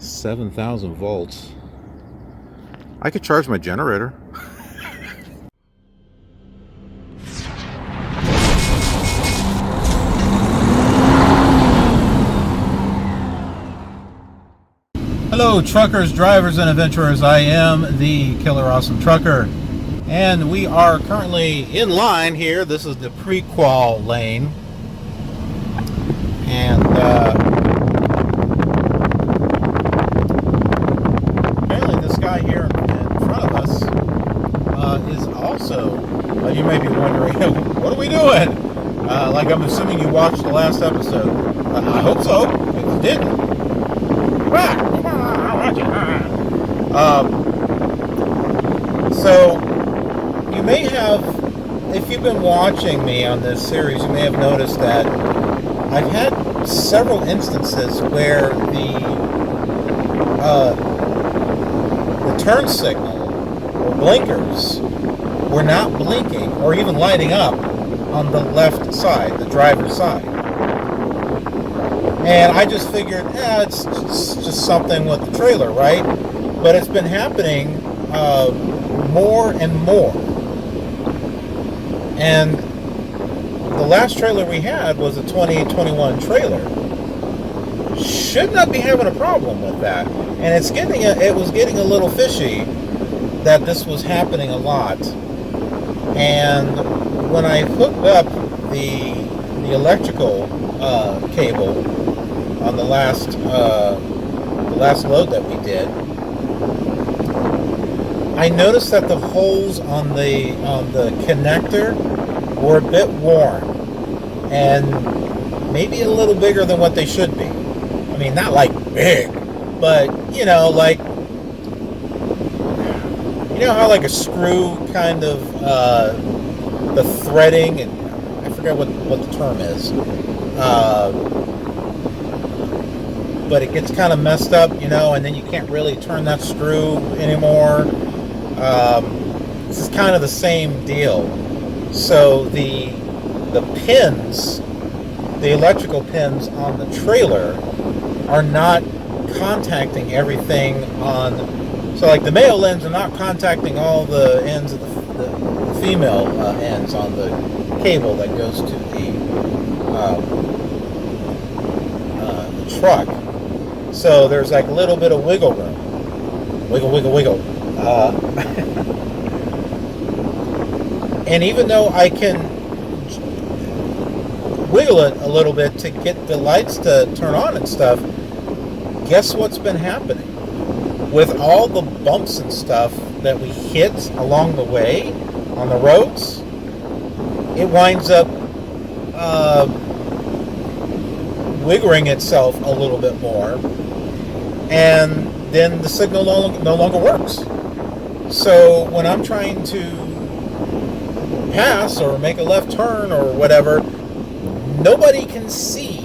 7,000 volts. I could charge my generator. Hello truckers, drivers, and adventurers. I am the KILR Awesome Trucker, and we are currently in line here. This is the pre-qual lane, and apparently this guy here in front of us is also, you may be wondering, what are we doing? Like I'm assuming you watched the last episode. I hope so. If you didn't, so you may have, if you've been watching me on this series, you may have noticed that I've had several instances where the turn signal or blinkers were not blinking or even lighting up on the left side, the driver's side. And I just figured, it's just something with the trailer, right? But it's been happening more and more. And the last trailer we had was a 2021 trailer. Should not be having a problem with that. And it was getting a little fishy that this was happening a lot. And when I hooked up the electrical cable on the last load that we did, I noticed that the holes on the connector were a bit worn and maybe a little bigger than what they should be. I mean, not like big, but like how like a screw kind of the threading, and I forget what the term is. But it gets kind of messed up, and then you can't really turn that screw anymore. This is kind of the same deal. So the pins, the electrical pins on the trailer are not contacting everything on, so like the male ends are not contacting all the ends of the female ends on the cable that goes to the truck. So there's like a little bit of wiggle room. Wiggle. And even though I can wiggle it a little bit to get the lights to turn on and stuff, guess what's been happening? With all the bumps and stuff that we hit along the way on the roads, it winds up wiggling itself a little bit more, and then the signal no longer works. So when I'm trying to pass or make a left turn or whatever, nobody can see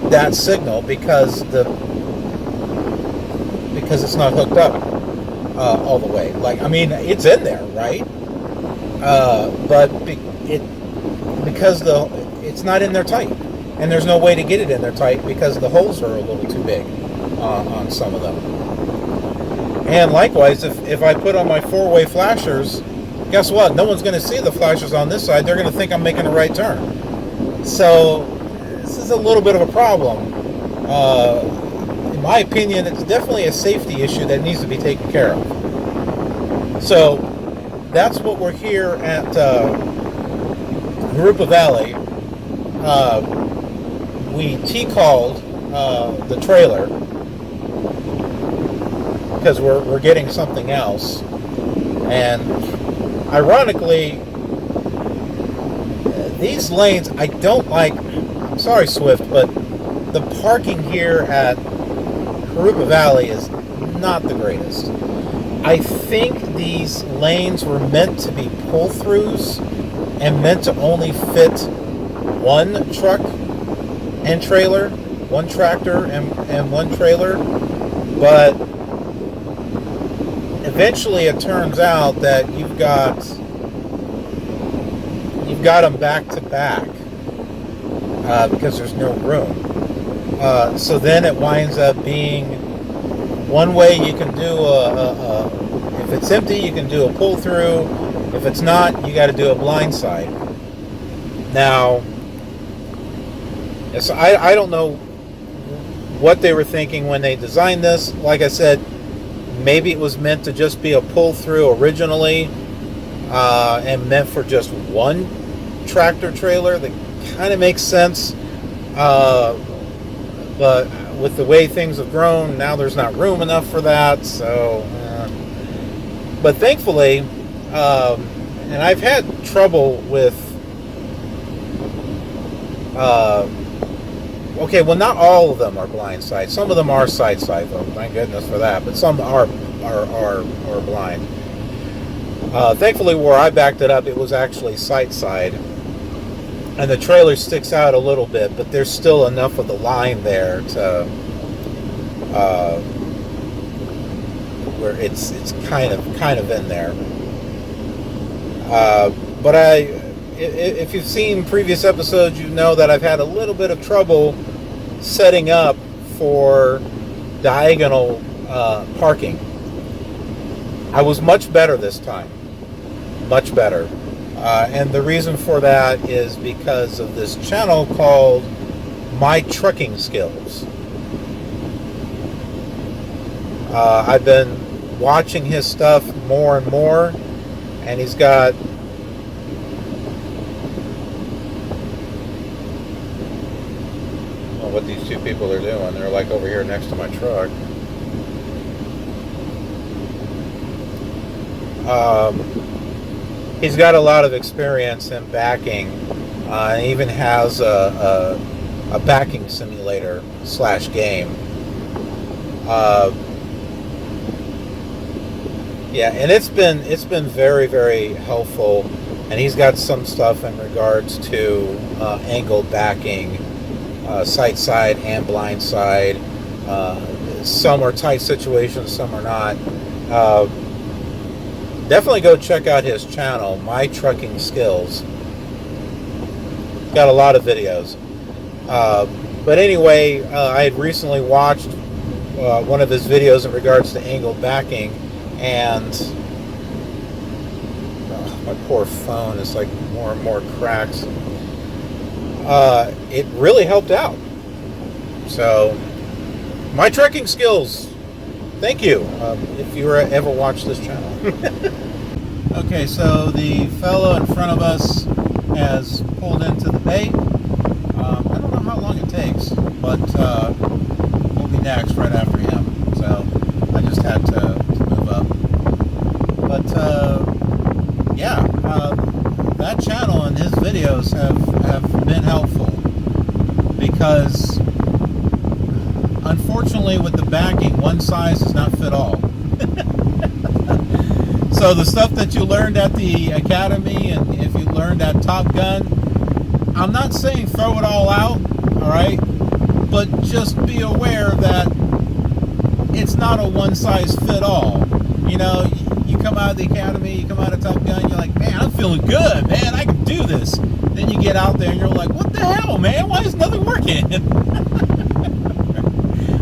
that signal because it's not hooked up all the way. Like, I mean, it's in there, right? But because it's not in there tight. And there's no way to get it in there tight because the holes are a little too big on some of them. And likewise, if I put on my four-way flashers, guess what? No one's going to see the flashers on this side. They're going to think I'm making a right turn. So this is a little bit of a problem. In my opinion, it's definitely a safety issue that needs to be taken care of. So that's what we're here at Jurupa Valley. We T-called the trailer because we're getting something else, and ironically, these lanes I don't like. I'm sorry, Swift, but the parking here at Jurupa Valley is not the greatest. I think these lanes were meant to be pull-throughs and meant to only fit one truck and trailer, one tractor and one trailer, but eventually it turns out that you've got them back to back because there's no room. So then it winds up being One way you can do if it's empty, you can do a pull through. If it's not, you got to do a blind side. Now, so I don't know what they were thinking when they designed this. Like I said, maybe it was meant to just be a pull through originally, and meant for just one tractor trailer. That kind of makes sense, but with the way things have grown, now there's not room enough for that. So, but thankfully, and I've had trouble with. Okay, well, not all of them are blind side. Some of them are side though. Thank goodness for that. But some are blind. Thankfully, where I backed it up, it was actually side, and the trailer sticks out a little bit, but there's still enough of the line there to where it's kind of in there. But if you've seen previous episodes, you know that I've had a little bit of trouble setting up for diagonal parking. I was much better this time. Much better. And the reason for that is because of this channel called My Trucking Skills. I've been watching his stuff more and more, and he's got what these two people are doing. They're like over here next to my truck. He's got a lot of experience in backing. He even has a backing simulator / game. Yeah, and it's been very, very helpful. And he's got some stuff in regards to angled backing, side and blind side. Some are tight situations, some are not. Definitely go check out his channel, My Trucking Skills. Got a lot of videos. But anyway, I had recently watched one of his videos in regards to angled backing, and my poor phone is like more and more cracks. It really helped out. So, My Trucking Skills. Thank you, if you ever watch this channel. Okay, so the fellow in front of us has pulled into the bay. I don't know how long it takes, but we'll be next right after him. So I just had to move up. But yeah, that channel and his videos have been helpful, because unfortunately with the backing, one size does not fit all. So the stuff that you learned at the academy, and if you learned at Top Gun, I'm not saying throw it all out, alright? But just be aware that it's not a one size fit all. You know, you come out of the academy, you come out of Top Gun, you're like, man, I'm feeling good, man, I can do this. Then you get out there and you're like, what the hell, man? Why is nothing working?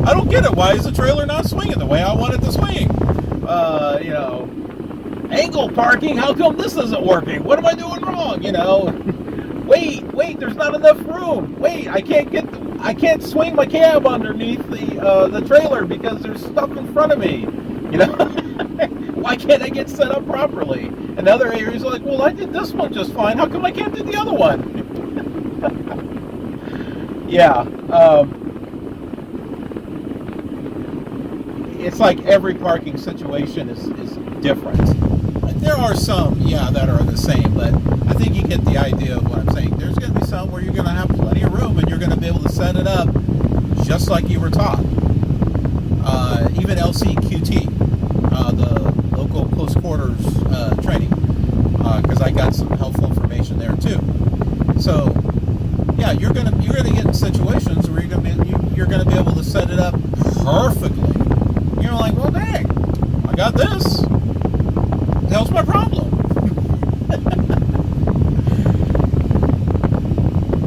I don't get it. Why is the trailer not swinging the way I want it to swing? You know, angle parking, how come this isn't working? What am I doing wrong? You know, wait, there's not enough room. Wait, I can't swing my cab underneath the trailer because there's stuff in front of me. You know, why can't I get set up properly? And other areas are like, well, I did this one just fine. How come I can't do the other one? Yeah. It's like every parking situation is different. There are some, yeah, that are the same, but I think you get the idea of what I'm saying. There's going to be some where you're going to have plenty of room and you're going to be able to set it up just like you were taught. Even LCQT, the local close quarters training, because I got some helpful information there too. So, yeah, you're gonna get in situations where you're gonna be able to set it up perfectly. You're like, well, dang, I got this. What the hell's my problem?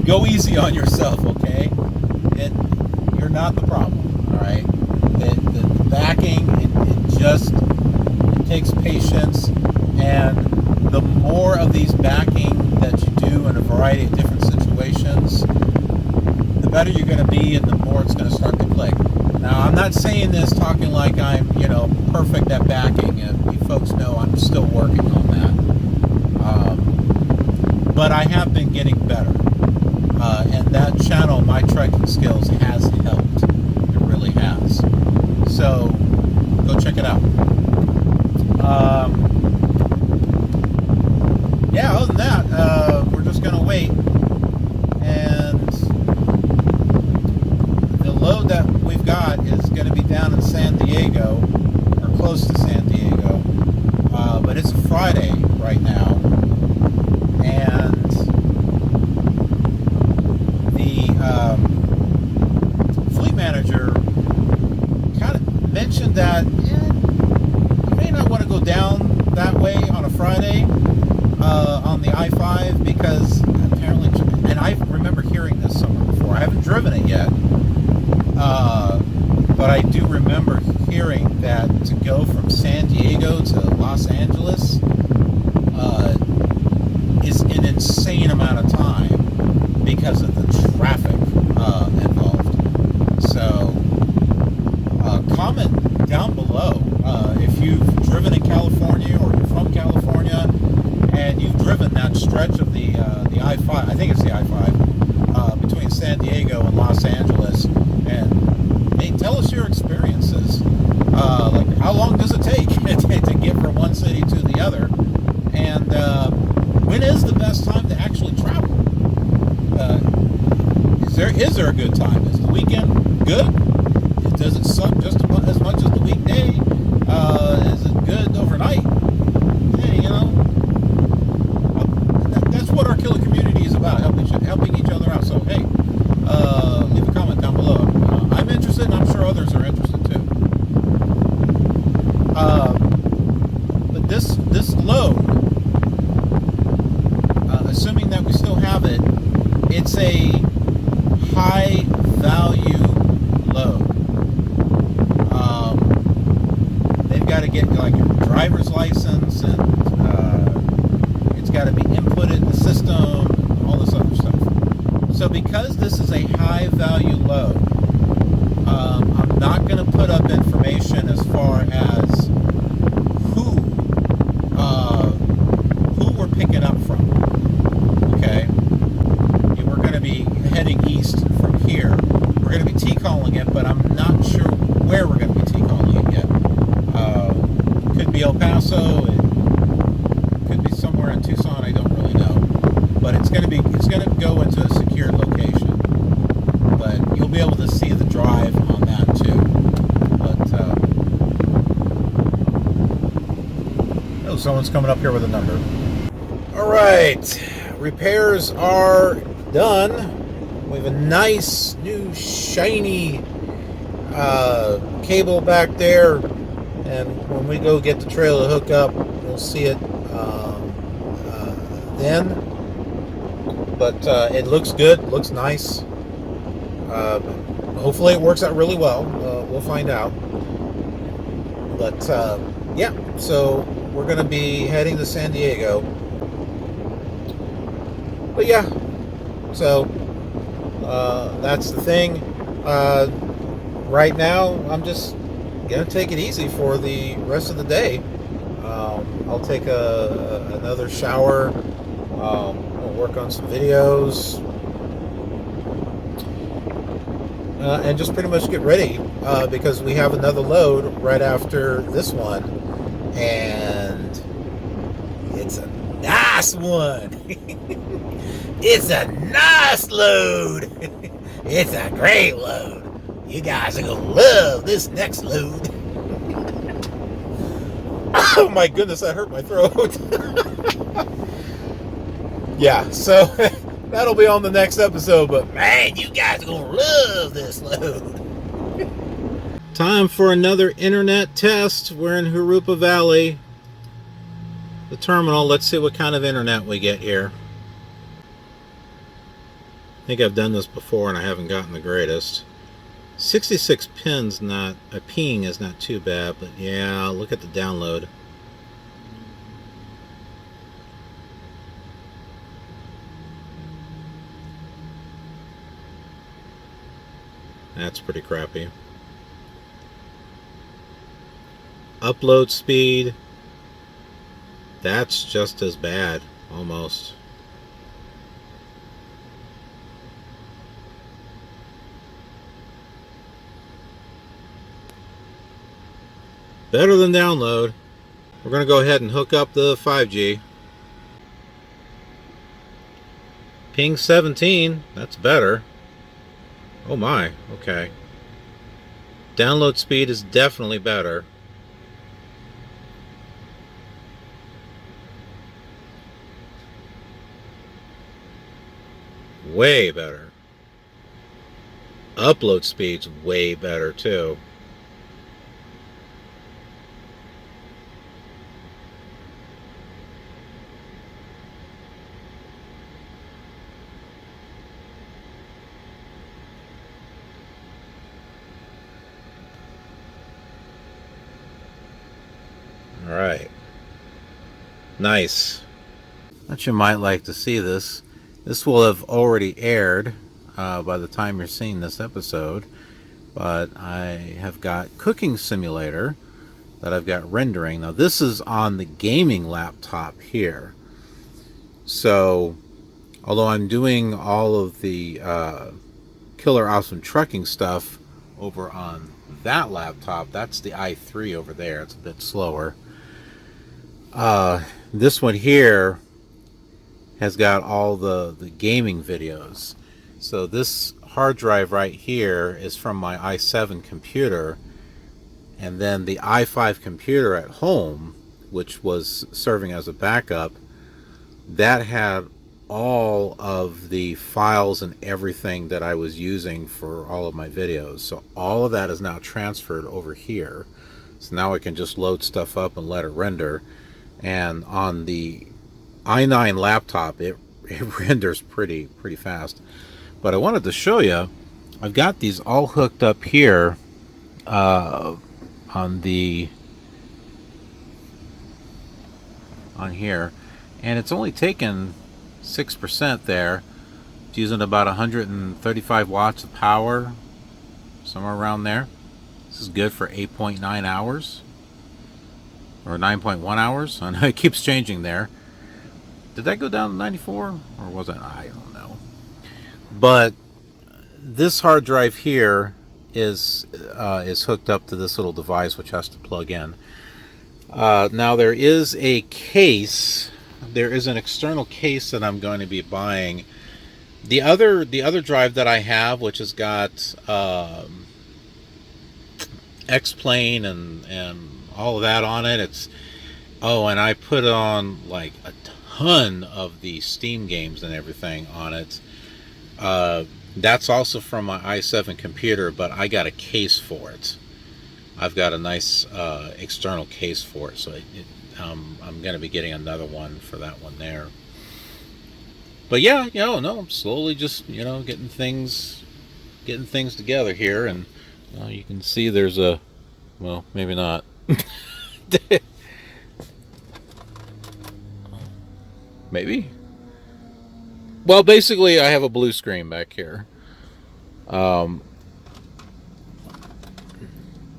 Go easy on yourself, okay? You're not the problem, all right? The backing takes patience, and the more of these backing that you do in a variety of different situations, the better you're going to be, and the more it's going to start to click. Now, I'm not saying this talking like I'm, perfect at backing, and you folks know I'm still working on that. But I have been getting better, and that channel, My Trekking Skills, has helped. It really has. So, go check it out. Yeah, other than that, we're just going to wait. And the load that we've got is going to be down in San Diego, or close to San Diego. But it's a Friday right now. And the fleet manager kind of mentioned that you may not want to go down that way on a Friday on the I-5, because apparently, and I remember hearing this somewhere before. I haven't driven it yet, but I do remember hearing that to go from San Diego to Los Angeles is an insane amount of time because of the traffic involved. So comment down below if you've driven in California, or you're from California and you've driven that stretch of the I-5, I think it's the I-5, between San Diego and Los Angeles, and hey, tell us your experiences. Like, how long does it take to get from one city to the other, and when is the best time to actually travel? Is there a good time? Is the weekend good? Does it suck just as much as the weekday? Is it good overnight? Hey, that's what our KILR community is about, helping each other out. So, hey, leave a comment down below. I'm interested, and I'm sure others are interested too. But this load, assuming that we still have it, it's a high value load. They've got to get like your driver's license, and it's got to be inputted in the system, and all this other stuff. So because this is a high value load, I'm not going to put up information as far as who we're picking up from. Okay, we're going to be heading east from here. We're going to be T-calling it, but I'm not sure where we're going to be T-calling it yet. Could be El Paso. It could be somewhere in Tucson. I don't really know. But it's going to go into a secured location. But you'll be able to see the drive on that too. But oh, someone's coming up here with a number. All right, repairs are done. We have a nice new shiny cable back there, and when we go get the trailer hook up, we'll see it then. But it looks good, looks nice. Hopefully it works out really well. We'll find out. But yeah, so we're going to be heading to San Diego. But yeah, so that's the thing. Right now, I'm just gonna take it easy for the rest of the day. I'll take another shower. I'll work on some videos, and just pretty much get ready because we have another load right after this one, and it's a nice one. It's a nice load. It's a great load. You guys are gonna love this next load. Oh my goodness, that hurt my throat. Yeah, so that'll be on the next episode, but man, you guys are gonna love this load. Time for another internet test. We're in Jurupa Valley, the terminal. Let's see what kind of internet we get here. I think I've done this before and I haven't gotten the greatest. 66 pings, not a ping is not too bad, but yeah, look at the download. That's pretty crappy. Upload speed, that's just as bad, almost. Better than download. We're going to go ahead and hook up the 5G. Ping 17, that's better. Oh my, okay. Download speed is definitely better. Way better. Upload speed's way better too. All right. Nice. But you might like to see this. This will have already aired by the time you're seeing this episode. But I have got Cooking Simulator that I've got rendering. Now this is on the gaming laptop here. So although I'm doing all of the KILR Awesome Trucking stuff over on that laptop, that's the i3 over there. It's a bit slower. This one here has got all the gaming videos. So this hard drive right here is from my i7 computer, and then the i5 computer at home, which was serving as a backup, that had all of the files and everything that I was using for all of my videos. So all of that is now transferred over here. So now I can just load stuff up and let it render. And on the i9 laptop, it renders pretty fast. But I wanted to show you, I've got these all hooked up here on here, and it's only taken 6% there. It's using about 135 watts of power, somewhere around there. This is good for 8.9 hours or 9.1 hours. I know it keeps changing there. Did that go down to 94 or was it? I don't know. But this hard drive here is hooked up to this little device, which has to plug in. Now there is a case. There is an external case that I'm going to be buying. The other drive that I have, which has got X-Plane and all of that on it. And I put on like a ton of the Steam games and everything on it. That's also from my i7 computer, but I got a case for it. I've got a nice external case for it, so I'm going to be getting another one for that one there. But yeah, I'm slowly just getting things together here, and you can see there's well, maybe not. Maybe. Well, basically, I have a blue screen back here.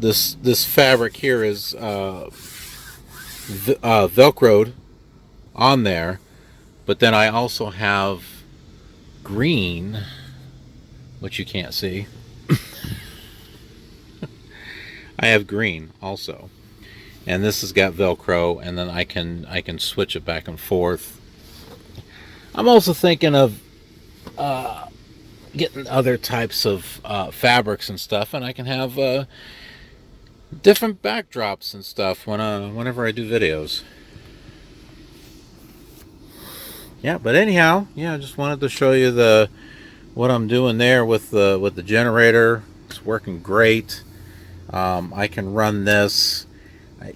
This fabric here is Velcroed on there, but then I also have green, which you can't see. I have green also, and this has got Velcro, and then I can switch it back and forth. I'm also thinking of getting other types of fabrics and stuff, and I can have different backdrops and stuff whenever I do videos. Yeah, but anyhow, I just wanted to show you what I'm doing there with the generator. It's working great. I can run this. I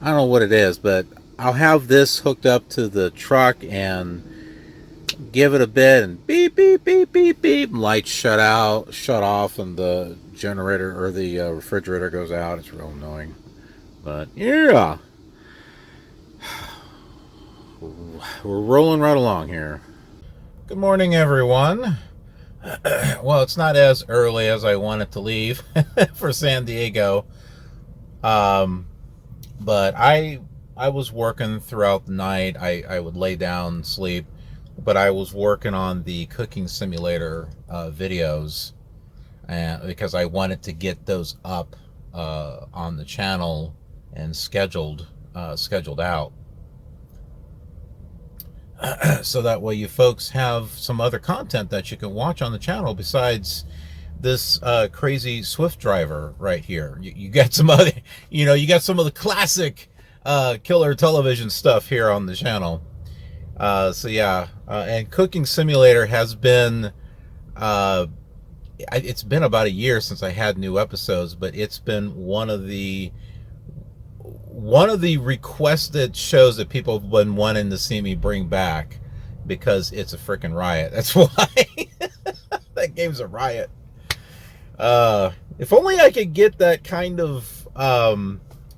don't know what it is, but I'll have this hooked up to the truck and give it a bit, and beep beep beep beep beep, lights shut off, and the generator or the refrigerator goes out. It's real annoying, but yeah, we're rolling right along here. Good morning, everyone. Well, it's not as early as I wanted to leave for San Diego. Um, but I was working throughout the night. I would lay down and sleep, but I was working on the cooking simulator videos, and because I wanted to get those up on the channel and scheduled out, so that way you folks have some other content that you can watch on the channel besides this crazy Swift driver right here. You got some other, you got some of the classic KILR television stuff here on the channel. So yeah, and Cooking Simulator has been, it's been about a year since I had new episodes, but it's been one of the requested shows that people have been wanting to see me bring back, because it's a freaking riot. That's why. That game's a riot. If only I could get that kind of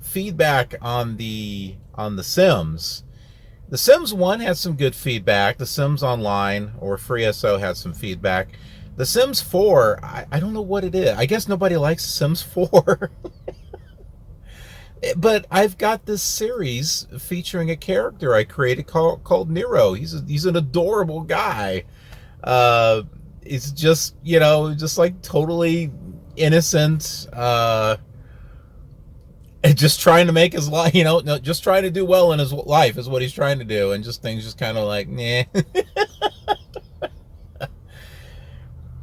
feedback on the Sims. The Sims 1 had some good feedback. The Sims Online or FreeSO had some feedback. The Sims 4, I don't know what it is. I guess nobody likes Sims 4. But I've got this series featuring a character I created called Nero. He's an adorable guy. It's just, just like totally innocent, and just trying to make his life, just trying to do well in his life is what he's trying to do, and just things just kind of like, nah.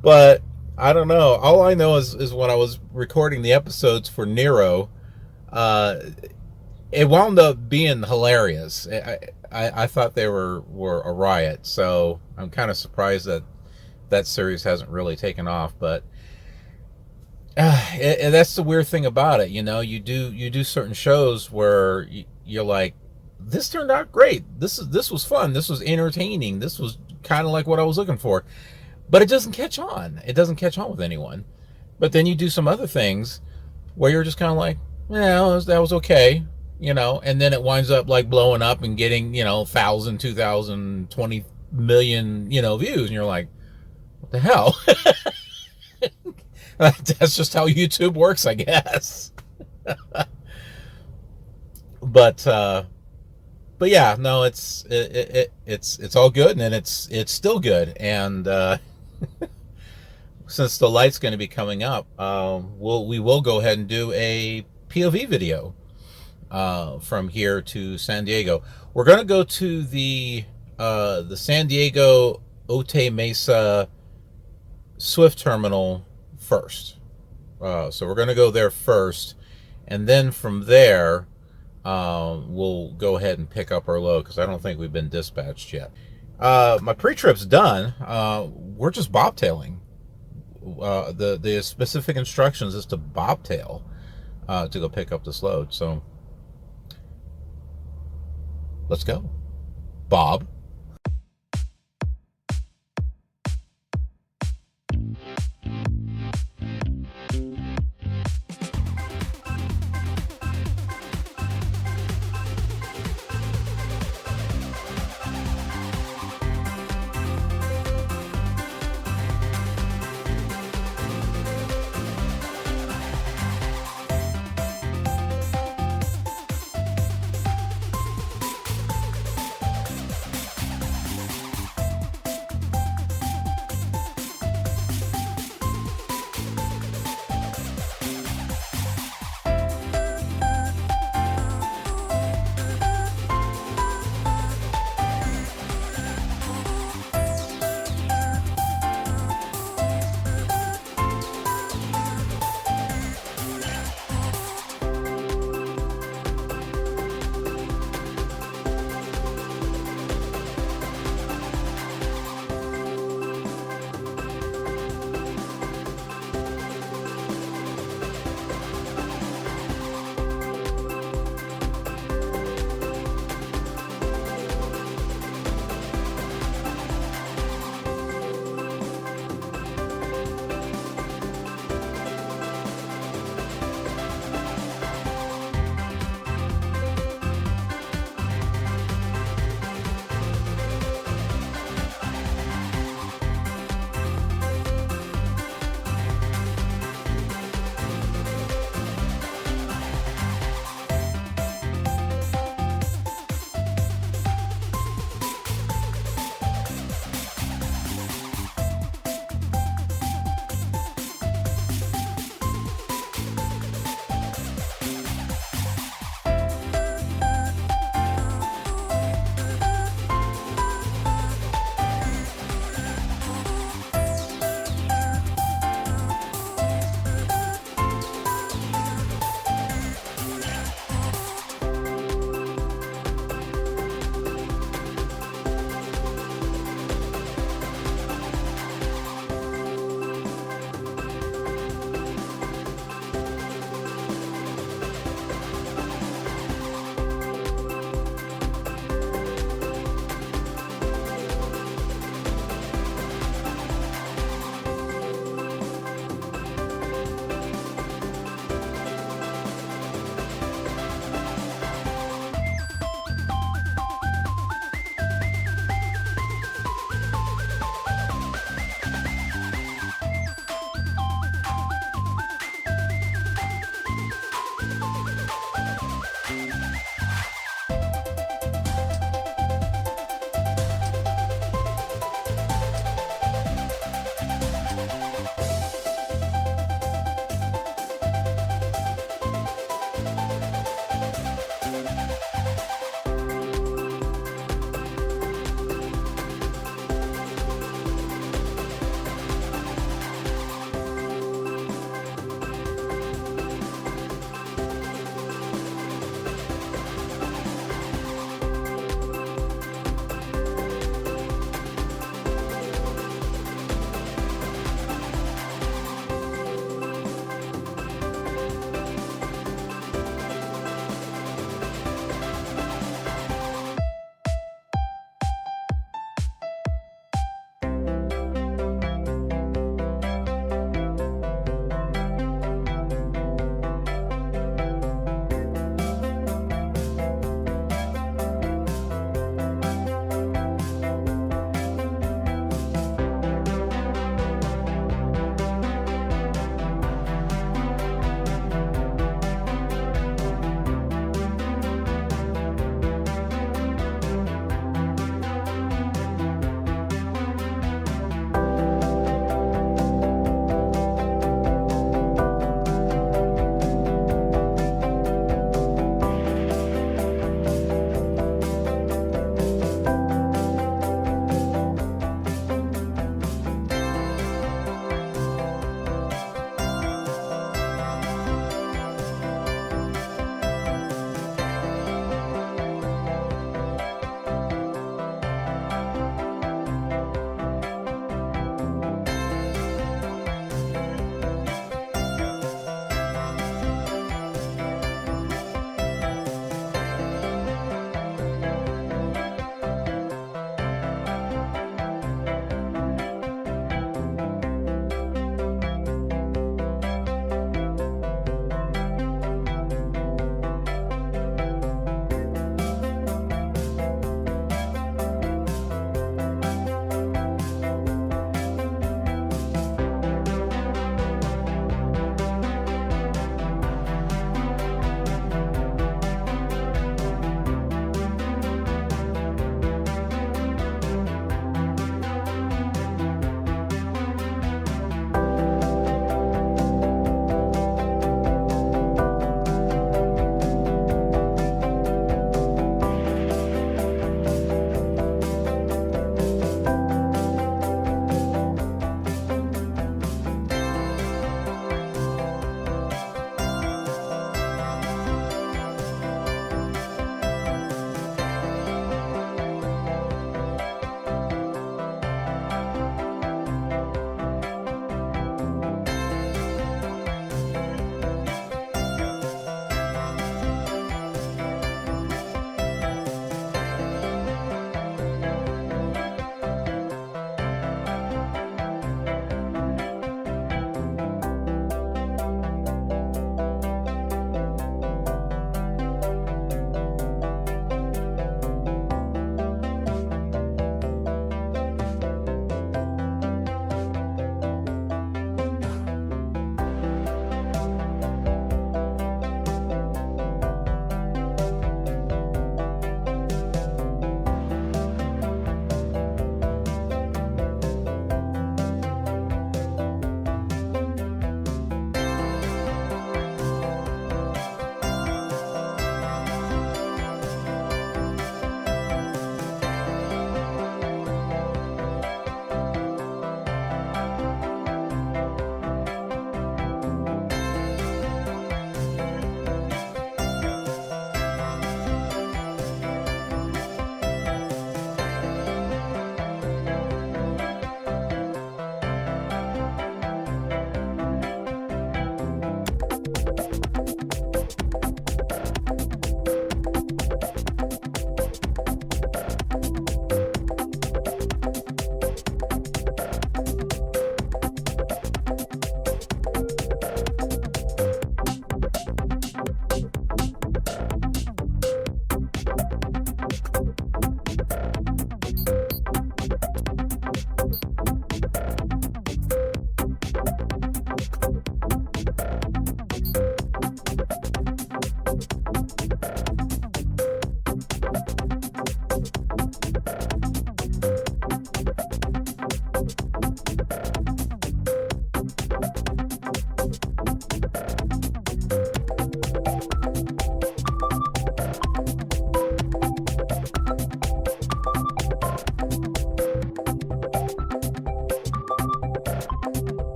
But I don't know. All I know is when I was recording the episodes for Nero, it wound up being hilarious. I thought they were a riot, so I'm kind of surprised that series hasn't really taken off. But that's the weird thing about it. You do certain shows where you're like, this turned out great. This was fun. This was entertaining. This was kind of like what I was looking for. But it doesn't catch on. It doesn't catch on with anyone. But then you do some other things where you're just kind of like, well, that was okay, and then it winds up like blowing up and getting, 1,000, 2,000, 20 million, views. And you're like, what the hell? That's just how YouTube works, I guess. But yeah, no, it's all good, and it's still good. And since the light's going to be coming up, we will go ahead and do a POV video from here to San Diego. We're going to go to the San Diego Otay Mesa Swift Terminal first. So we're going to go there first, and then from there we'll go ahead and pick up our load, because I don't think we've been dispatched yet. My pre-trip's done. We're just bobtailing. The specific instructions is to bobtail to go pick up this load. So let's go. Bob.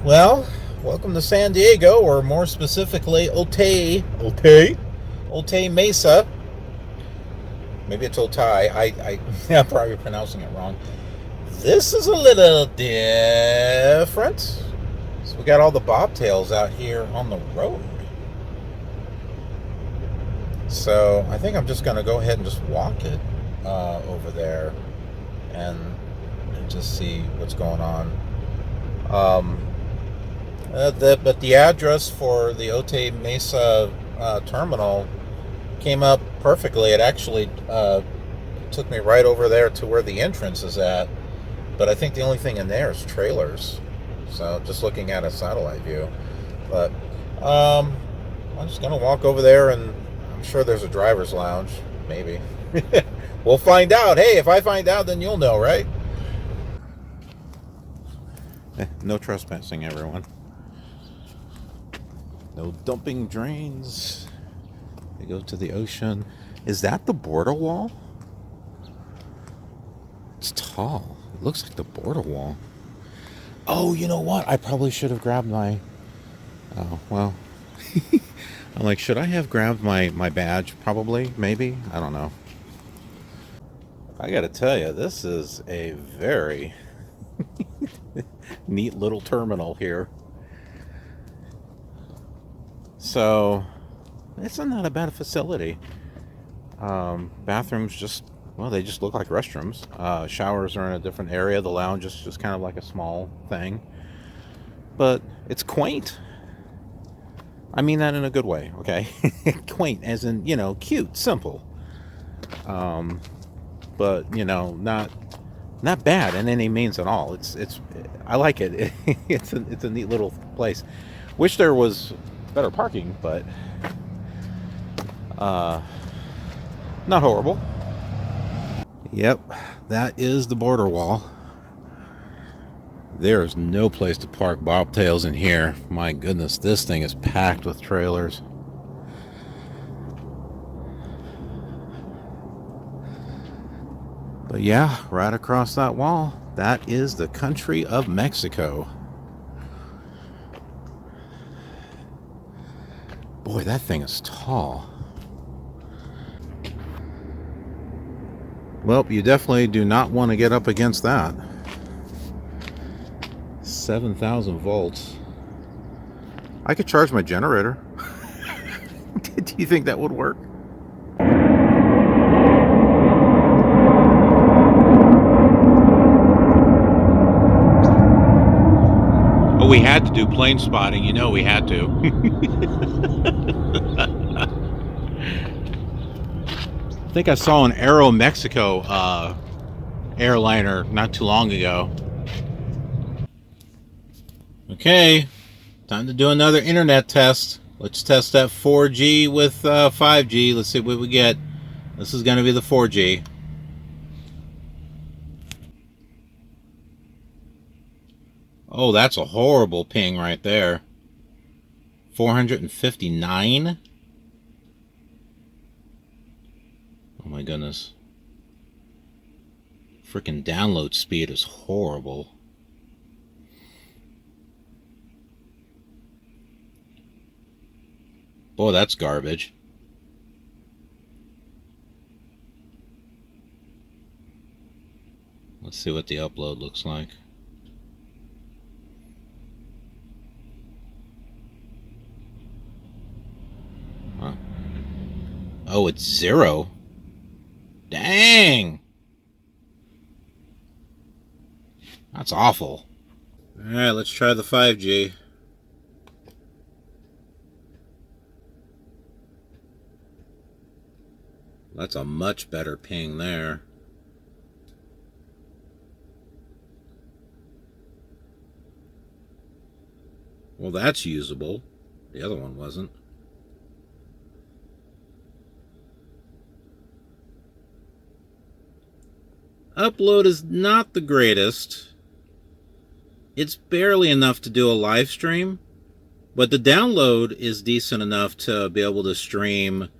Well, welcome to San Diego, or more specifically, Otay Mesa. Maybe it's Otay. I'm probably pronouncing it wrong. This is a little different. So we got all the bobtails out here on the road. So I think I'm just going to go ahead and just walk it over there and just see what's going on. But the address for the Otay Mesa terminal came up perfectly. It actually took me right over there to where the entrance is at. But I think the only thing in there is trailers. So just looking at a satellite view. But I'm just going to walk over there, and I'm sure there's a driver's lounge. Maybe. We'll find out. Hey, if I find out, then you'll know, right? No trespassing, everyone. No dumping drains. They go to the ocean. Is that the border wall? It's tall. It looks like the border wall. Oh, you know what? I probably should have grabbed my... Oh, well. I'm like, should I have grabbed my badge? Probably. Maybe. I don't know. I gotta tell you, this is a very neat little terminal here. So, it's not a bad facility. Bathrooms just... Well, they just look like restrooms. Showers are in a different area. The lounge is just kind of like a small thing. But it's quaint. I mean that in a good way, okay? Quaint, as in, cute, simple. But, not bad in any means at all. It's I like it. It's a neat little place. Wish there was better parking, but not horrible. Yep, that is the border wall. There is no place to park bobtails in here. My goodness, this thing is packed with trailers. But yeah, right across that wall, that is the country of Mexico. Boy, that thing is tall. Well, you definitely do not want to get up against that. 7,000 volts. I could charge my generator. Do you think that would work? Oh, we had to do plane spotting. We had to. I think I saw an Aeromexico airliner not too long ago. Okay, time to do another internet test. Let's test that 4G with 5G. Let's see what we get. This is going to be the 4G. Oh, that's a horrible ping right there. 459? Oh my goodness. Freaking download speed is horrible. Boy, that's garbage. Let's see what the upload looks like. Huh. Oh, it's 0. Dang! That's awful. Alright, let's try the 5G. That's a much better ping there. Well, that's usable. The other one wasn't. Upload is not the greatest. It's barely enough to do a live stream, but the download is decent enough to be able to stream,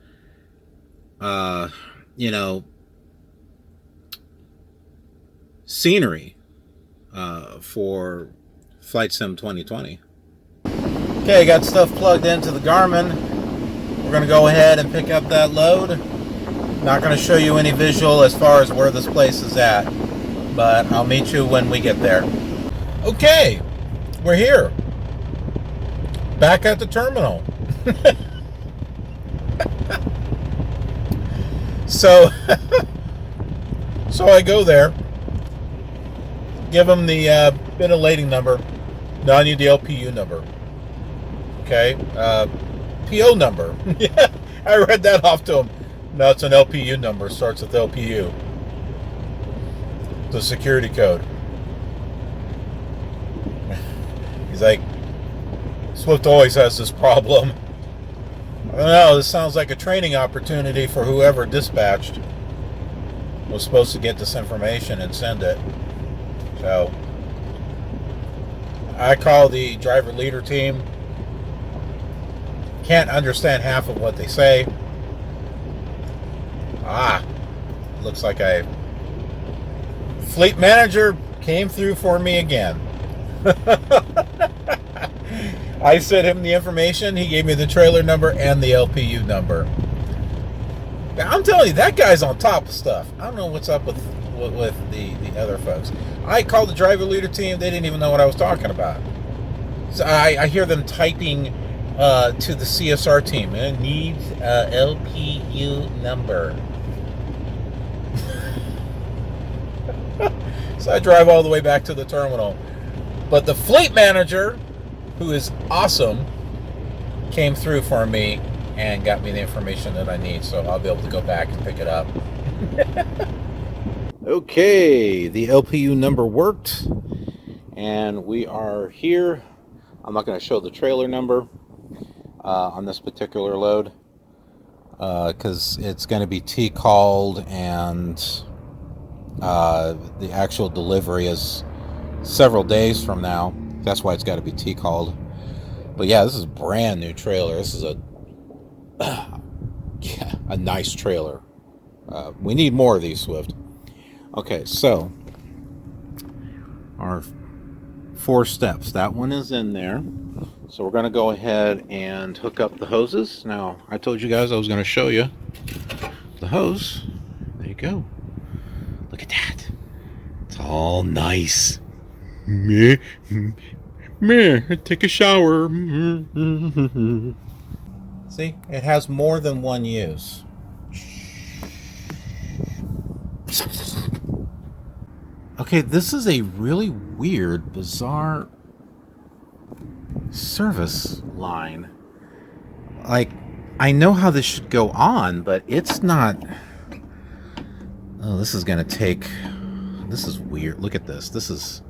scenery for Flight Sim 2020. Okay, got stuff plugged into the Garmin. We're going to go ahead and pick up that load. Not going to show you any visual as far as where this place is at, but I'll meet you when we get there. Okay, we're here. Back at the terminal. So I go there, give them the bin of lading number. Now I need the LPU number. Okay, PO number. Yeah, I read that off to him. No, it's an LPU number. Starts with LPU. The security code. He's like, Swift always has this problem. I don't know, this sounds like a training opportunity for whoever dispatched was supposed to get this information and send it. So I call the driver leader team. Can't understand half of what they say. Looks like fleet manager came through for me again. I sent him the information. He gave me the trailer number and the LPU number. Now, I'm telling you, that guy's on top of stuff. I don't know what's up with the other folks. I called the driver leader team. They didn't even know what I was talking about. So I hear them typing to the CSR team. It needs LPU number. So I drive all the way back to the terminal. But the fleet manager, who is awesome, came through for me and got me the information that I need. So I'll be able to go back and pick it up. Okay, the LPU number worked. And we are here. I'm not going to show the trailer number on this particular load because it's going to be T-called, and the actual delivery is several days from now. That's why it's got to be T-called. But yeah, this is a brand new trailer. This is a nice trailer. We need more of these, Swift. Okay, so our 4 steps. That one is in there. So we're going to go ahead and hook up the hoses. Now, I told you guys I was going to show you the hose. There you go. Look at that. It's all nice. Meh, take a shower. See, it has more than one use. Okay, this is a really weird, bizarre service line. Like, I know how this should go on, but it's not. Oh, this is gonna take. This is weird. Look at this. This is.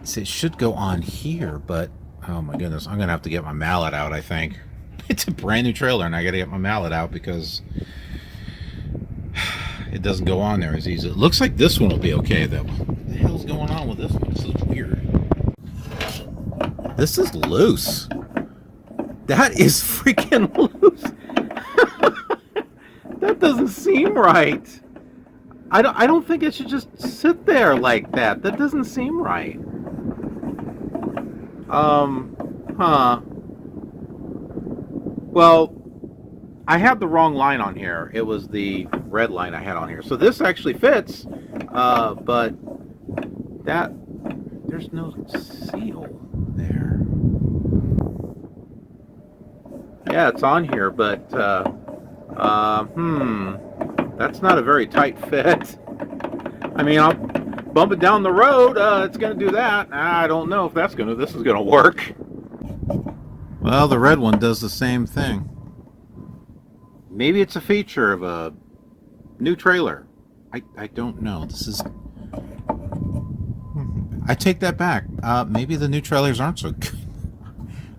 See, it should go on here, but oh my goodness, I'm gonna have to get my mallet out, I think. It's a brand new trailer, and I gotta get my mallet out because it doesn't go on there as easy. It looks like this one will be okay, though. What the hell's going on with this one? This is weird. This is loose. That is freaking loose. That doesn't seem right. I don't think it should just sit there like that. That doesn't seem right. Well, I had the wrong line on here. It was the red line I had on here. So this actually fits, but that, there's no seal there. Yeah, it's on here, but, that's not a very tight fit. I mean, I'll bump it down the road. It's going to do that. I don't know if this is going to work. Well, the red one does the same thing. Maybe it's a feature of a new trailer. I don't know. This is. I take that back. Maybe the new trailers aren't so good.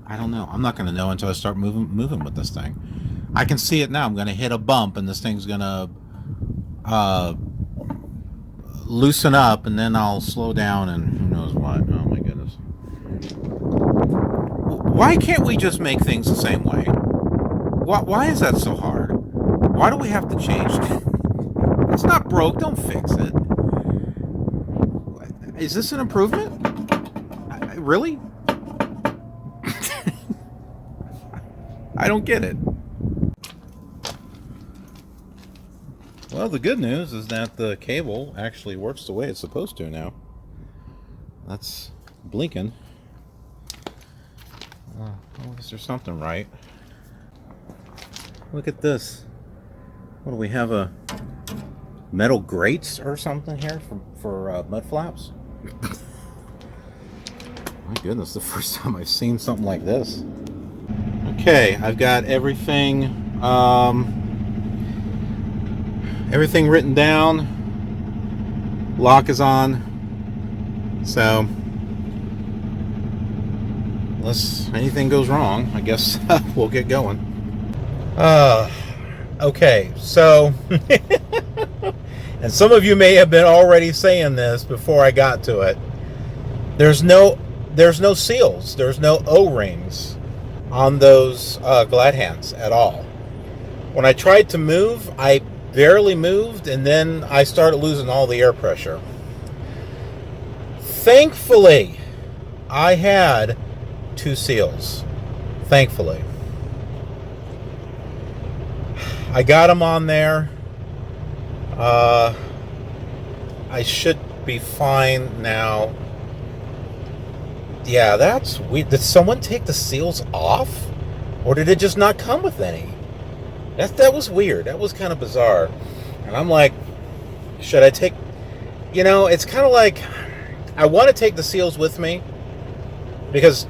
I don't know. I'm not going to know until I start moving with this thing. I can see it now. I'm going to hit a bump, and this thing's going to loosen up, and then I'll slow down, and who knows what. Oh my goodness. Why can't we just make things the same way? Why is that so hard? Why do we have to change it? It's not broke. Don't fix it. Is this an improvement? really? I don't get it. Well, the good news is that the cable actually works the way it's supposed to now. That's blinking. Oh, is there something right? Look at this. What do we have, a metal grates or something here for mud flaps? My goodness, the first time I've seen something like this. Okay, I've got everything everything written down. Lock is on. So unless anything goes wrong, I guess we'll get going. Okay, so and some of you may have been already saying this before I got to it. There's no seals, there's no O-rings on those glad hands at all. When I tried to move, I barely moved, and then I started losing all the air pressure. Thankfully, I had 2 seals. Thankfully. I got them on there. I should be fine now. Yeah, that's weird. Did someone take the seals off? Or did it just not come with any? That was weird. That was kind of bizarre. And I'm like, should I take... You know, it's kind of like... I want to take the seals with me. Because,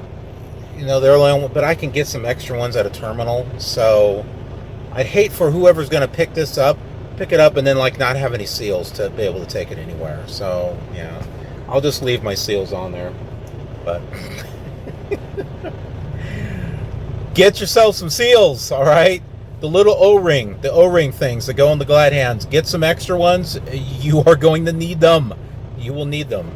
you know, they're only... But I can get some extra ones at a terminal. So, I'd hate for whoever's going to pick it up, and then, like, not have any seals to be able to take it anywhere. So, yeah. I'll just leave my seals on there. But... Get yourself some seals, all right? The little the O-ring things that go on the glad hands. Get some extra ones. You are going to need them. You will need them.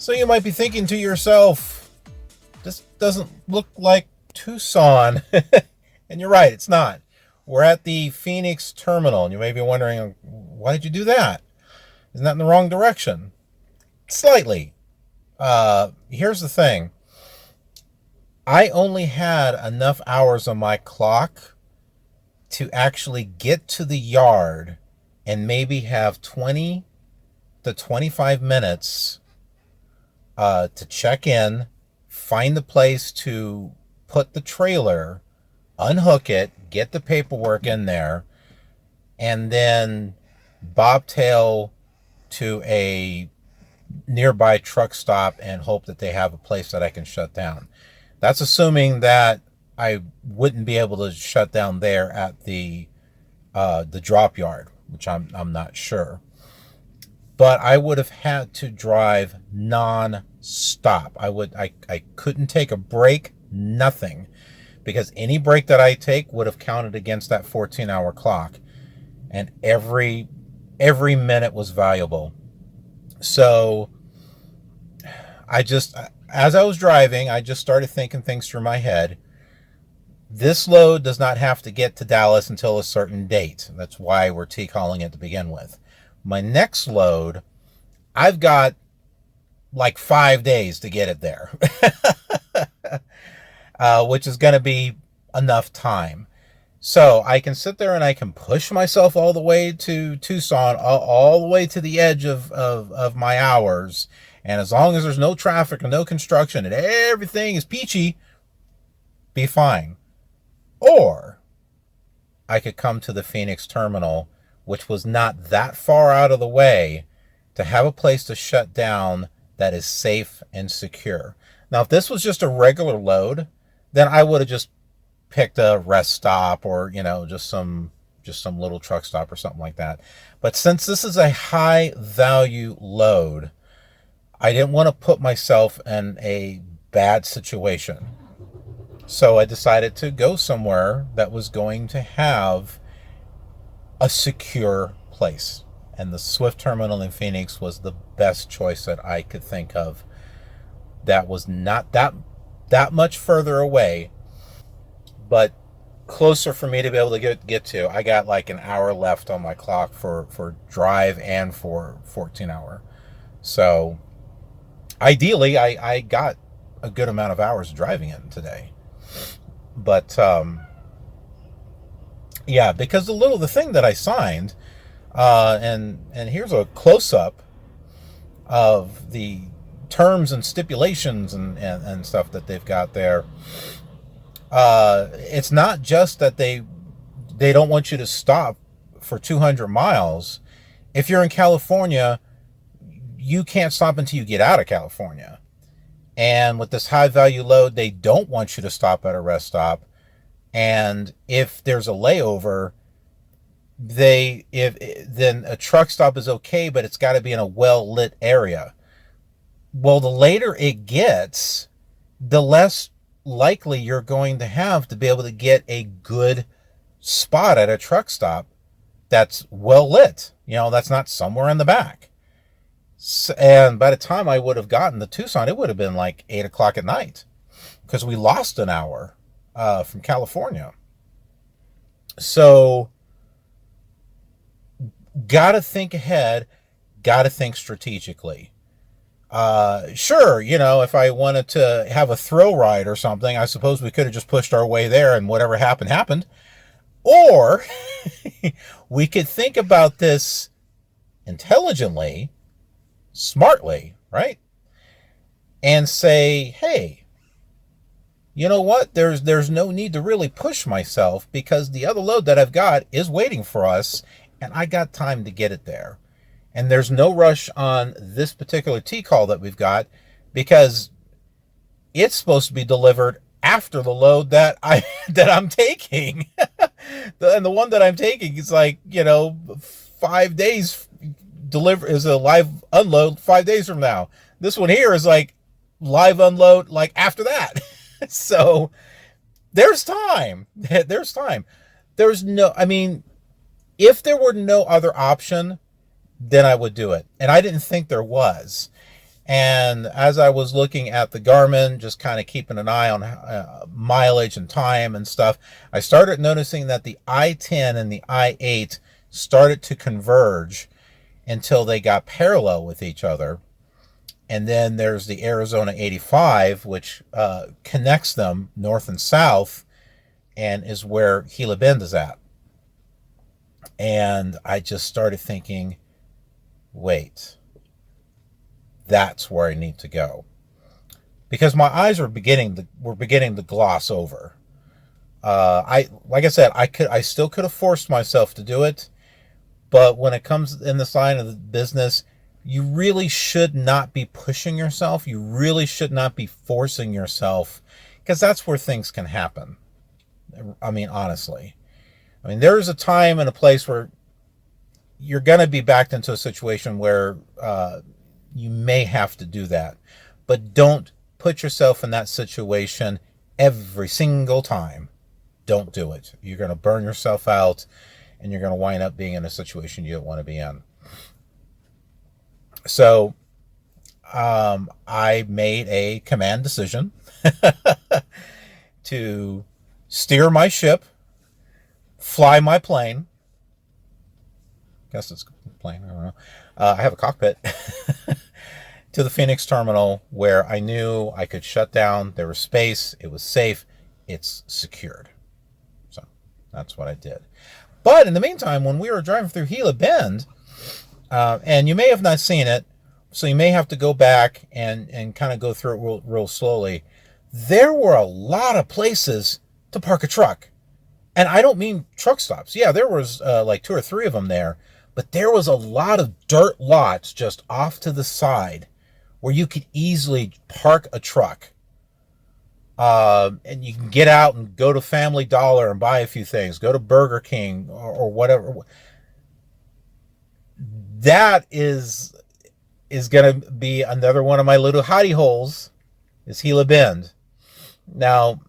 So you might be thinking to yourself, this doesn't look like Tucson. And you're right, it's not. We're at the Phoenix terminal, and you may be wondering, why did you do that? Isn't that in the wrong direction? Slightly. Here's the thing. I only had enough hours on my clock to actually get to the yard and maybe have 20 to 25 minutes to check in, find the place to put the trailer, unhook it, get the paperwork in there, and then bobtail to a nearby truck stop and hope that they have a place that I can shut down. That's assuming that I wouldn't be able to shut down there at the drop yard, which I'm not sure. But I would have had to drive non-stop. I couldn't take a break, nothing, because any break that I take would have counted against that 14-hour clock, and every minute was valuable. So as I was driving, I just started thinking things through my head. This load does not have to get to Dallas until a certain date. That's why we're T-calling it to begin with. My next load, I've got like 5 days to get it there, which is going to be enough time. So I can sit there and I can push myself all the way to Tucson, all the way to the edge of my hours. And as long as there's no traffic and no construction and everything is peachy, be fine. Or I could come to the Phoenix terminal, which was not that far out of the way, to have a place to shut down that is safe and secure. Now, if this was just a regular load, then I would have just picked a rest stop or, just some little truck stop or something like that. But since this is a high value load, I didn't want to put myself in a bad situation. So I decided to go somewhere that was going to have a secure place. And the Swift Terminal in Phoenix was the best choice that I could think of. That was not that much further away, but closer for me to be able to get to. I got like an hour left on my clock for drive and for 14-hour. So ideally, I got a good amount of hours driving it today. But yeah, because the thing that I signed, and here's a close-up of the terms and stipulations and stuff that they've got there. It's not just that they don't want you to stop for 200 miles. If you're in California, you can't stop until you get out of California. And with this high value load, they don't want you to stop at a rest stop. And if there's a layover, then a truck stop is okay, but it's got to be in a well lit area. Well, the later it gets, the less likely you're going to have to be able to get a good spot at a truck stop that's well lit. That's not somewhere in the back. And by the time I would have gotten to Tucson, it would have been like 8 o'clock at night, because we lost an hour from California. So got to think ahead, got to think strategically. Sure, if I wanted to have a thrill ride or something, I suppose we could have just pushed our way there and whatever happened. Or we could think about this intelligently, smartly, right? And say, hey, you know what? There's no need to really push myself, because the other load that I've got is waiting for us, and I got time to get it there. And there's no rush on this particular T-call that we've got, because it's supposed to be delivered after the load that I'm taking. And the one that I'm taking is 5 days deliver is a live unload 5 days from now. This one here is like live unload after that. So there's time. There's time. If there were no other option, then I would do it. And I didn't think there was. And as I was looking at the Garmin, just kind of keeping an eye on mileage and time and stuff, I started noticing that the I-10 and the I-8 started to converge until they got parallel with each other. And then there's the Arizona 85, which connects them north and south and is where Gila Bend is at. And I just started thinking, wait, that's where I need to go. Because my eyes were beginning to gloss over. Like I said, I still could have forced myself to do it, but when it comes in the side of the business, you really should not be pushing yourself. You really should not be forcing yourself, because that's where things can happen. I mean, honestly. I mean, there is a time and a place where you're going to be backed into a situation where you may have to do that. But don't put yourself in that situation every single time. Don't do it. You're going to burn yourself out, and you're going to wind up being in a situation you don't want to be in. So I made a command decision to steer my ship, fly my plane. Guess it's a plane. I don't know. I have a cockpit to the Phoenix terminal, where I knew I could shut down. There was space. It was safe. It's secured. So that's what I did. But in the meantime, when we were driving through Gila Bend, and you may have not seen it, so you may have to go back and kind of go through it real slowly. There were a lot of places to park a truck. And I don't mean truck stops. Yeah, there was like 2 or 3 of them there. But there was a lot of dirt lots just off to the side where you could easily park a truck. And you can get out and go to Family Dollar and buy a few things. Go to Burger King or whatever. That is going to be another one of my little hidey holes, is Gila Bend. Now,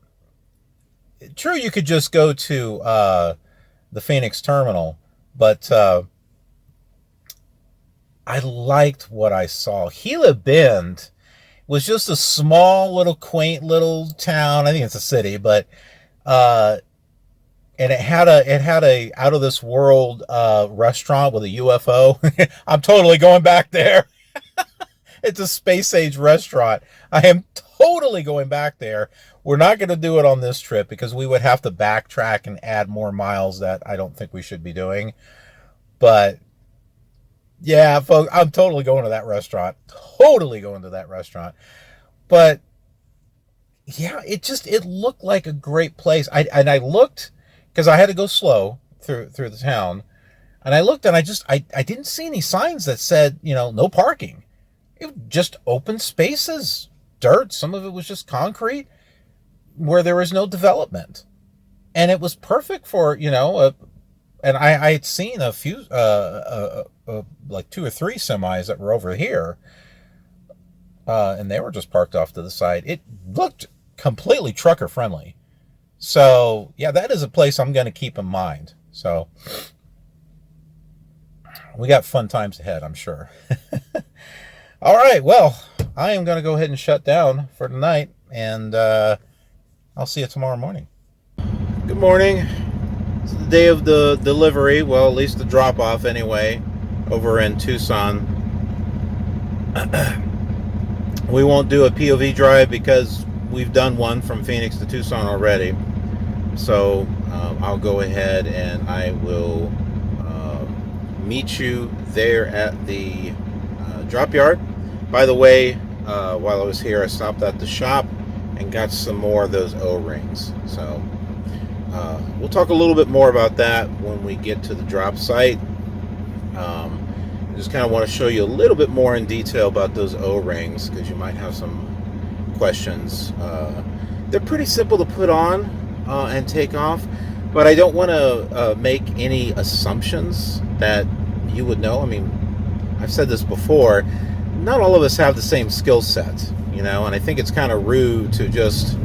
true, you could just go to the Phoenix terminal, but I liked what I saw. Gila Bend was just a small little quaint little town. I think it's a city, but and it had a out of this world restaurant with a UFO. I'm totally going back there. It's a space age restaurant. I am totally going back there. We're not going to do it on this trip because we would have to backtrack and add more miles that I don't think we should be doing. But yeah, folks, I'm totally going to that restaurant. Totally going to that restaurant. But yeah, it looked like a great place. I looked, because I had to go slow through the town, and I looked and I didn't see any signs that said, no parking. It was just open spaces, dirt. Some of it was just concrete where there was no development, and it was perfect for and I had seen a few like 2 or 3 semis that were over here, and they were just parked off to the side. It looked completely trucker friendly. So yeah, that is a place I'm going to keep in mind. So we got fun times ahead, I'm sure. All right, well, I am going to go ahead and shut down for tonight, and I'll see you tomorrow morning. Good morning. It's the day of the delivery, well, at least the drop-off anyway, over in Tucson. We won't do a POV drive because we've done one from Phoenix to Tucson already. So I'll go ahead and I will meet you there at the drop yard. By the way, while I was here, I stopped at the shop and got some more of those O-rings. So we'll talk a little bit more about that when we get to the drop site. I just kind of want to show you a little bit more in detail about those O-rings, because you might have some questions. They're pretty simple to put on and take off, but I don't want to make any assumptions that you would know. I mean, I've said this before, not all of us have the same skill set, and I think it's kind of rude to just,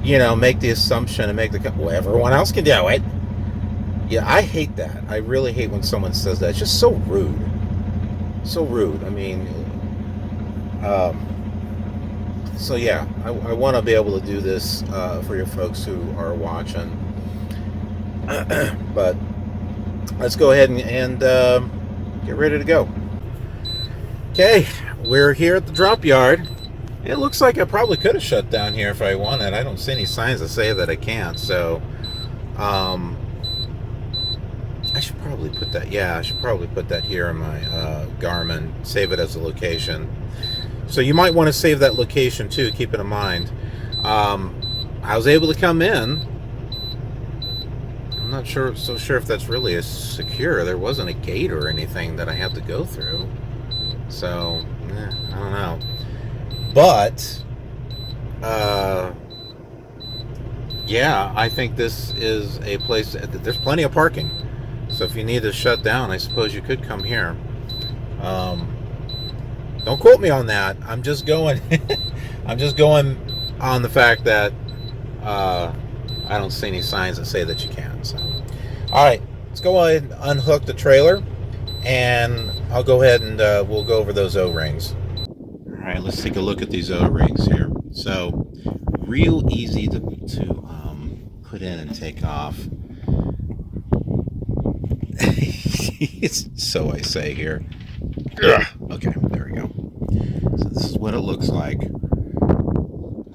make the assumption and make well, everyone else can do it. Yeah, I hate that. I really hate when someone says that. It's just so rude. So rude. I mean, So yeah, I want to be able to do this for your folks who are watching. But let's go ahead and get ready to go. Okay, we're here at the drop yard. It looks like I probably could have shut down here if I wanted. I don't see any signs that say that I can't. So I should probably put that. Yeah, I should probably put that here in my Garmin. Save it as a location. So you might want to save that location too. Keep it in mind. I was able to come in. I'm not so sure if that's really secure. There wasn't a gate or anything that I had to go through. So I don't know. But yeah, I think this is a place. There's plenty of parking. So if you need to shut down, I suppose you could come here. Don't quote me on that. I'm just going. I'm just going on the fact that I don't see any signs that say that you can. So, all right, let's go ahead and unhook the trailer, and I'll go ahead and we'll go over those O-rings. All right, let's take a look at these O-rings here. So, real easy to put in and take off. So I say here. Okay, there we go. So this is what it looks like.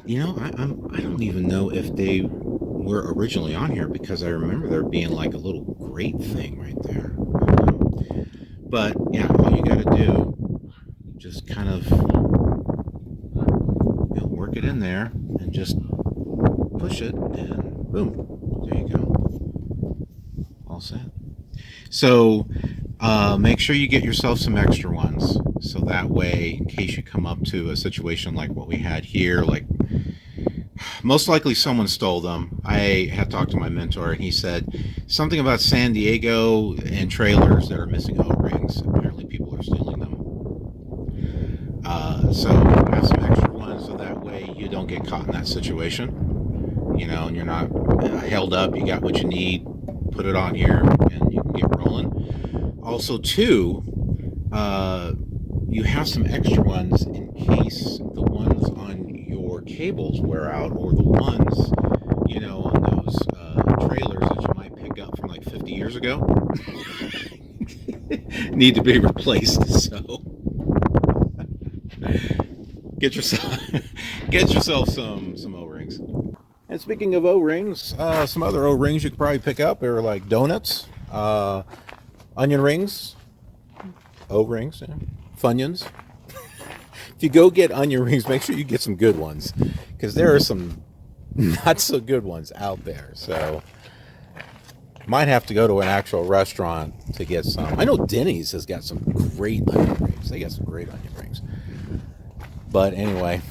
You know, I don't even know if they were originally on here, because I remember there being like a little grate thing right there. But yeah, all you got to do, just kind of work it in there and just push it, and boom, there you go. All set. So make sure you get yourself some extra ones, so that way, in case you come up to a situation like what we had here, like most likely someone stole them. I had talked to my mentor, and he said something about San Diego and trailers that are missing O-rings. Apparently people are stealing them. So have some extra ones, so that way you don't get caught in that situation, and you're not held up. You got what you need, put it on here, and you can get rolling. Also, too, you have some extra ones in case the ones on your cables wear out, or the ones, on those trailers that you might pick up from like 50 years ago need to be replaced. So get yourself some O-rings. And speaking of O-rings, some other O-rings you could probably pick up are like donuts, onion rings, O-rings, Funyuns. If you go get onion rings, make sure you get some good ones, because there are some not so good ones out there. So might have to go to an actual restaurant to get some. I know Denny's has got some great onion rings. They got some great onion rings. But anyway,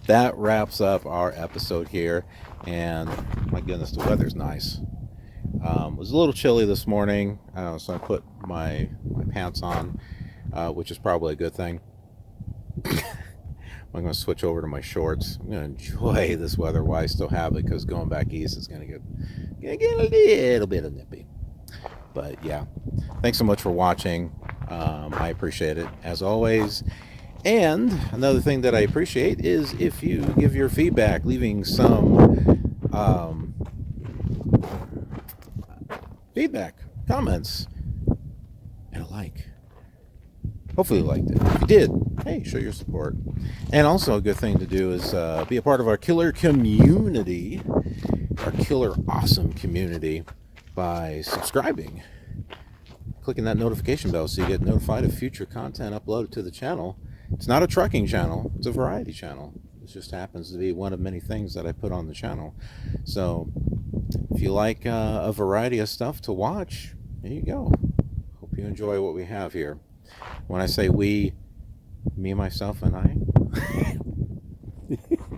that wraps up our episode here. And my goodness, the weather's nice. It was a little chilly this morning, so I put my pants on, which is probably a good thing. I'm going to switch over to my shorts. I'm going to enjoy this weather while I still have it, because going back east is going to get a little bit of nippy. But yeah, thanks so much for watching. I appreciate it, as always. And another thing that I appreciate is if you give your feedback, leaving some feedback, comments, and a like. Hopefully you liked it. If you did, hey, show your support. And also a good thing to do is be a part of our KILR community, our KILR Awesome community, by subscribing, clicking that notification bell so you get notified of future content uploaded to the channel. It's not a trucking channel, it's a variety channel. It just happens to be one of many things that I put on the channel. So if you like a variety of stuff to watch, there you go. Hope you enjoy what we have here. When I say we, me, myself, and I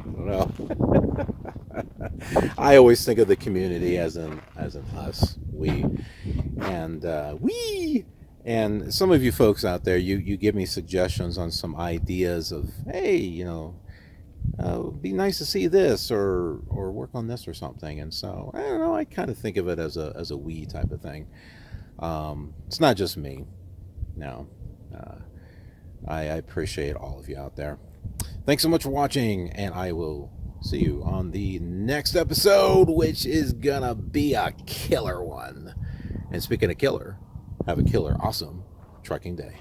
don't know. I always think of the community as in us, we, and we. And some of you folks out there, you give me suggestions on some ideas of, hey, be nice to see this, or work on this or something. And so I don't know. I kind of think of it as a we type of thing. It's not just me. No. I appreciate all of you out there. Thanks so much for watching, and I will see you on the next episode, which is gonna be a killer one. And speaking of killer, have a killer awesome trucking day.